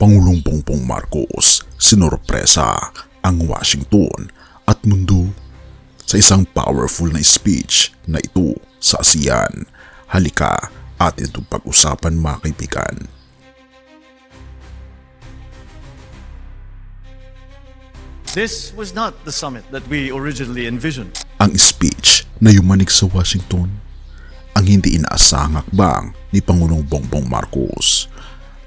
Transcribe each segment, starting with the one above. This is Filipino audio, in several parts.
Pangulong Bongbong Marcos sinorpresa ang Washington at mundo sa isang powerful na speech na ito sa ASEAN. Halika atin itong pag-usapan mga kaibigan. This was not the summit that we originally envisioned. Ang speech na yumanig sa Washington, ang hindi inaasahang hakbang ni Pangulong Bongbong Marcos.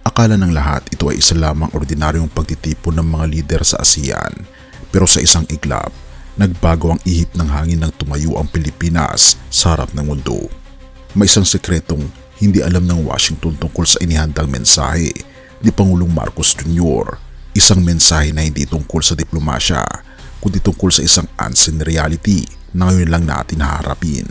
Akala ng lahat ito ay isa lamang ordinaryong pagtitipon ng mga lider sa ASEAN, pero sa isang iglap, nagbago ang ihip ng hangin nang tumayo ang Pilipinas sa harap ng mundo. May isang sekretong hindi alam ng Washington tungkol sa inihandang mensahe ni Pangulong Marcos Jr. Isang mensahe na hindi tungkol sa diplomasya, kundi tungkol sa isang unseen reality na ngayon lang natin haharapin.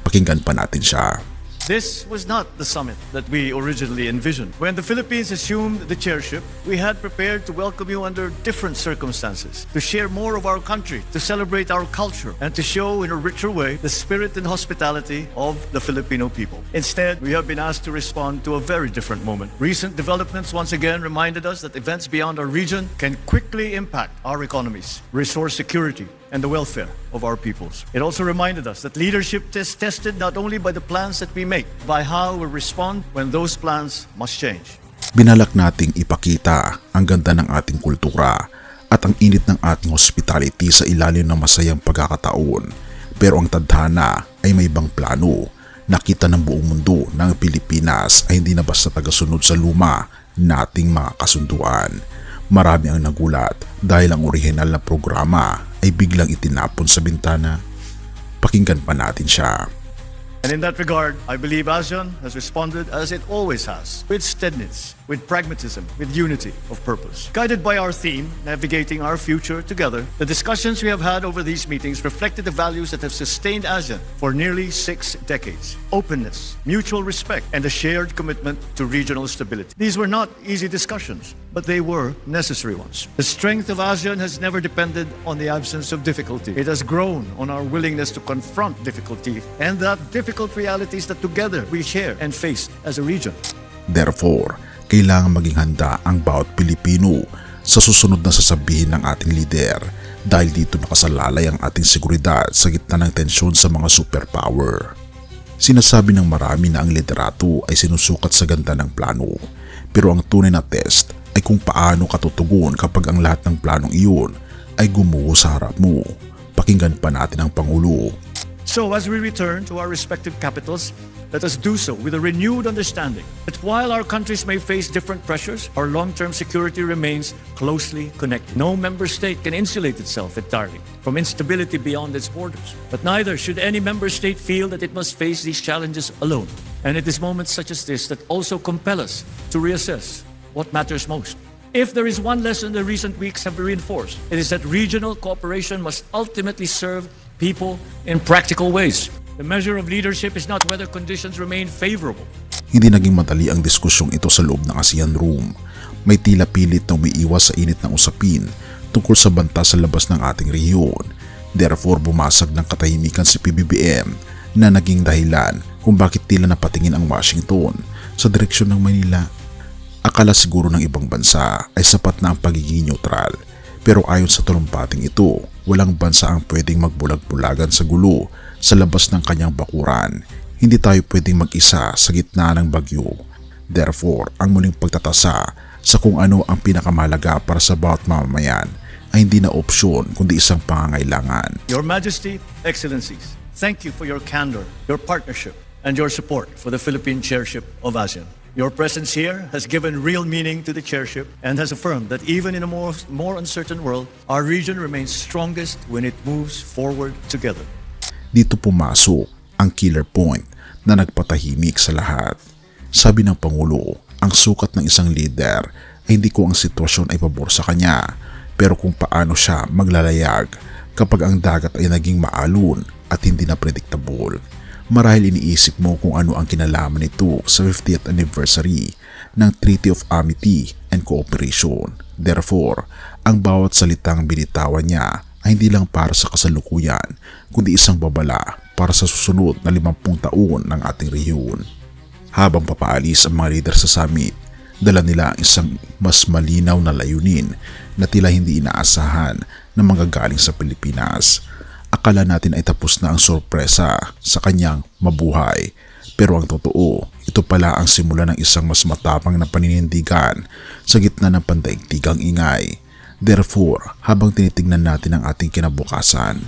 Pakinggan pa natin siya. This was not the summit that we originally envisioned. When the Philippines assumed the chairship, we had prepared to welcome you under different circumstances, to share more of our country, to celebrate our culture, and to show in a richer way the spirit and hospitality of the Filipino people. Instead, we have been asked to respond to a very different moment. Recent developments once again reminded us that events beyond our region can quickly impact our economies, resource security, and the welfare of our peoples. It also reminded us that leadership is tested not only by the plans that we make, by how we respond when those plans must change. Binalak nating ipakita ang ganda ng ating kultura at ang init ng ating hospitality sa ilalim ng masayang pagkakataon. Pero ang tadhana ay may ibang plano. Nakita ng buong mundo na ang Pilipinas ay hindi na basta tagasunod sa luma nating mga kasunduan. Marami ang nagulat dahil ang orihinal na programa ay biglang itinapon sa bintana. Pakinggan pa natin siya. And in that regard, I believe ASEAN has responded as it always has, with steadiness, with pragmatism, with unity of purpose. Guided by our theme, Navigating Our Future Together, the discussions we have had over these meetings reflected the values that have sustained ASEAN for nearly 6 decades. Openness, mutual respect, and a shared commitment to regional stability. These were not easy discussions, but they were necessary ones. The strength of ASEAN has never depended on the absence of difficulty. It has grown on our willingness to confront difficulty and that difficult realities that together we share and face as a region. Therefore, kailangan maging handa ang bawat Pilipino sa susunod na sasabihin ng ating leader dahil dito nakasalalay ang ating seguridad sa gitna ng tensyon sa mga superpower. Sinasabi ng marami na ang liderato ay sinusukat sa ganda ng plano, pero ang tunay na test ay kung paano katutugon kapag ang lahat ng planong iyon ay gumuho sa harap mo. Pakinggan pa natin ang Pangulo. So as we return to our respective capitals, let us do so with a renewed understanding that while our countries may face different pressures, our long-term security remains closely connected. No member state can insulate itself entirely from instability beyond its borders, but neither should any member state feel that it must face these challenges alone. And it is moments such as this that also compel us to reassess what matters most. If there is one lesson the recent weeks have reinforced, it is that regional cooperation must ultimately serve people in practical ways. The measure of leadership is not whether conditions remain favorable. Hindi naging madali ang diskusyong ito sa loob ng ASEAN Room. May tila pilit na umiiwas sa init ng usapin tungkol sa banta sa labas ng ating rehiyon. Therefore, bumasag ng katahimikan si PBBM na naging dahilan kung bakit tila napatingin ang Washington sa direksyon ng Manila. Akala siguro ng ibang bansa ay sapat na ang pagiging neutral. Pero ayon sa talumpating ito, walang bansa ang pwedeng magbulag-bulagan sa gulo sa labas ng kanyang bakuran. Hindi tayo pwedeng mag-isa sa gitna ng bagyo. Therefore, ang muling pagtatasa sa kung ano ang pinakamahalaga para sa bawat mamamayan ay hindi na opsyon kundi isang pangangailangan. Your Majesty, Excellencies, thank you for your candor, your partnership, and your support for the Philippine chairship of ASEAN. Your presence here has given real meaning to the chairship and has affirmed that even in a more uncertain world, our region remains strongest when it moves forward together. Dito pumasok ang killer point na nagpatahimik sa lahat. Sabi ng Pangulo, ang sukat ng isang leader ay hindi kung ang sitwasyon ay pabor sa kanya, pero kung paano siya maglalayag kapag ang dagat ay naging maalon at hindi na predictable. Marahil iniisip mo kung ano ang kinalaman nito sa 50th anniversary ng Treaty of Amity and Cooperation. Therefore, ang bawat salitang binitawan niya ay hindi lang para sa kasalukuyan, kundi isang babala para sa susunod na 50 taon ng ating rehiyon. Habang papaalis ang mga leader sa summit, Dala nila ang isang mas malinaw na layunin na tila hindi inaasahan na manggagaling sa Pilipinas. Akala natin ay tapos na ang sorpresa sa kanyang mabuhay. Pero ang totoo, ito pala ang simula ng isang mas matapang na paninindigan sa gitna ng pandaigdigang ingay. Therefore, habang tinitingnan natin ang ating kinabukasan,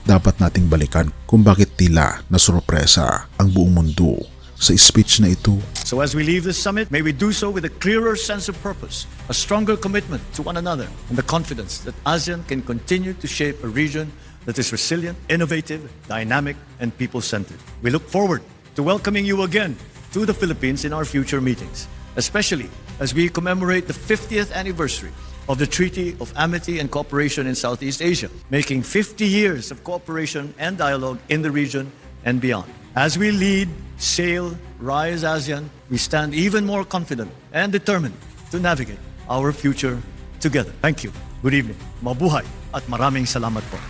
dapat nating balikan kung bakit tila na sorpresa ang buong mundo sa speech na ito. So as we leave this summit, may we do so with a clearer sense of purpose, a stronger commitment to one another, and the confidence that ASEAN can continue to shape a region that is resilient, innovative, dynamic, and people-centered. We look forward to welcoming you again to the Philippines in our future meetings, especially as we commemorate the 50th anniversary of the Treaty of Amity and Cooperation in Southeast Asia, making 50 years of cooperation and dialogue in the region and beyond. As we lead, sail, rise ASEAN, we stand even more confident and determined to navigate our future together. Thank you. Good evening. Mabuhay at maraming salamat po.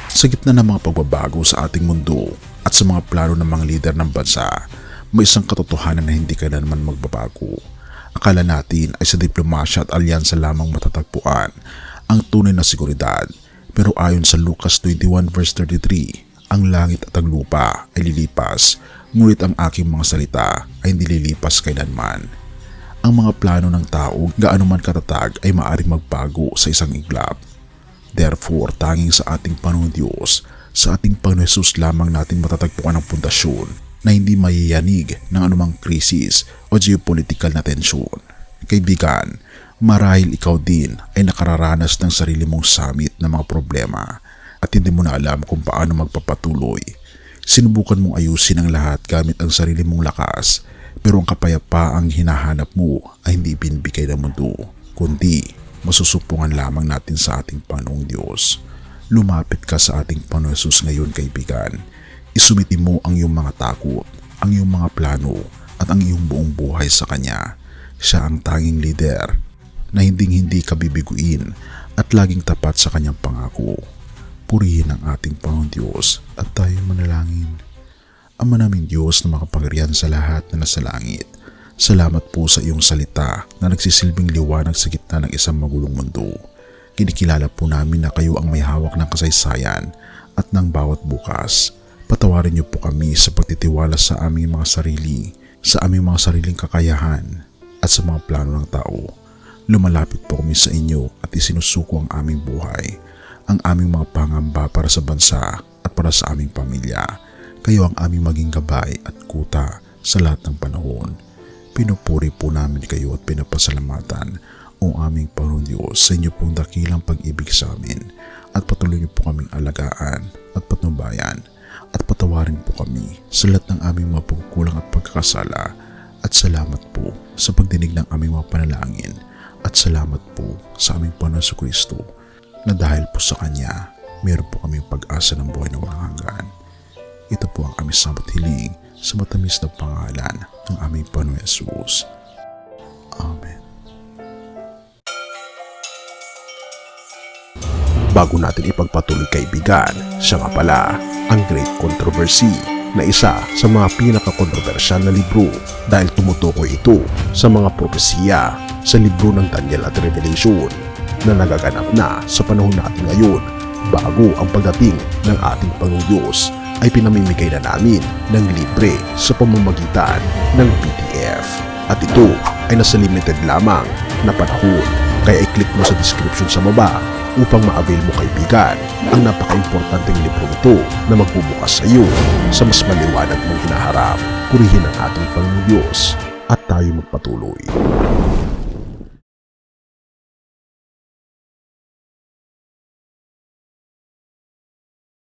Sa gitna ng mga pagbabago sa ating mundo at sa mga plano ng mga lider ng bansa, may isang katotohanan na hindi kailanman magbabago. Akala natin ay sa diplomasya at alyansa lamang matatagpuan ang tunay na seguridad. Pero ayon sa Lucas 21 verse 33, ang langit at ang lupa ay lilipas, ngunit ang aking mga salita ay hindi lilipas kailanman. Ang mga plano ng tao, gaano man katatag, ay maaaring magbago sa isang iglap. Therefore, tanging sa ating Panginoon Diyos, sa ating Panginoon Jesus lamang natin matatagpuan ang pundasyon na hindi mayayanig ng anumang krisis o geopolitical na tensyon. Kaibigan, marahil ikaw din ay nakararanas ng sarili mong samit ng mga problema at hindi mo na alam kung paano magpapatuloy. Sinubukan mong ayusin ang lahat gamit ang sarili mong lakas, pero ang kapayapaang hinahanap mo ay hindi binibigay ng mundo, kundi masusupungan lamang natin sa ating Panginoong Diyos. Lumapit ka sa ating Panginoon Jesus ngayon, kaibigan. Isumiti mo ang iyong mga takot, ang iyong mga plano at ang iyong buong buhay sa Kanya. Siya ang tanging leader na hindi ka bibiguin at laging tapat sa Kanyang pangako. Purihin ang ating Panginoon Diyos at tayo manalangin. Ama naming Diyos na makapangyarihan sa lahat na nasa langit, salamat po sa iyong salita na nagsisilbing liwanag sa gitna ng isang magulong mundo. Kinikilala po namin na kayo ang may hawak ng kasaysayan at ng bawat bukas. Patawarin niyo po kami sa pagtitiwala sa aming mga sarili, sa aming mga sariling kakayahan at sa mga plano ng tao. Lumalapit po kami sa inyo at isinusuko ang aming buhay, ang aming mga pangamba para sa bansa at para sa aming pamilya. Kayo ang aming maging gabay at kuta sa lahat ng panahon. Pinupuri po namin kayo at pinapasalamatan, o aming Panginoon Diyos, sa inyo pong dakilang pag-ibig sa amin, at patuloy niyo po kaming alagaan at patnubayan, at patawarin po kami sa lahat ng aming mga pagkukulang at pagkakasala. At salamat po sa pagdinig ng aming mga panalangin, at salamat po sa aming Panginoon Jesucristo, na dahil po sa Kanya, meron po kaming pag-asa ng buhay na walang hanggan. Ito po ang aming samot hiling sa matamis na pangalan ng aming Panginoon Jesus. Amen. Bago natin ipagpatuloy, kaibigan, siya nga pala ang Great Controversy, na isa sa mga pinaka-kontrobersyal na libro dahil tumutukoy ito sa mga propesiya sa libro ng Daniel at Revelation na nagaganap na sa panahon natin ngayon, bago ang pagdating ng ating Panginoong Diyos ay pinamimigay na namin ng libre sa pamamagitan ng PDF. At ito ay nasa limited lamang na panahon, kaya i-click mo sa description sa baba upang ma-avail mo, kaibigan, ang napaka-importanteng libro ito na magbubukas sa iyo sa mas maliwanag mong hinaharap. Purihin ang ating Panginoong Diyos at tayo magpatuloy.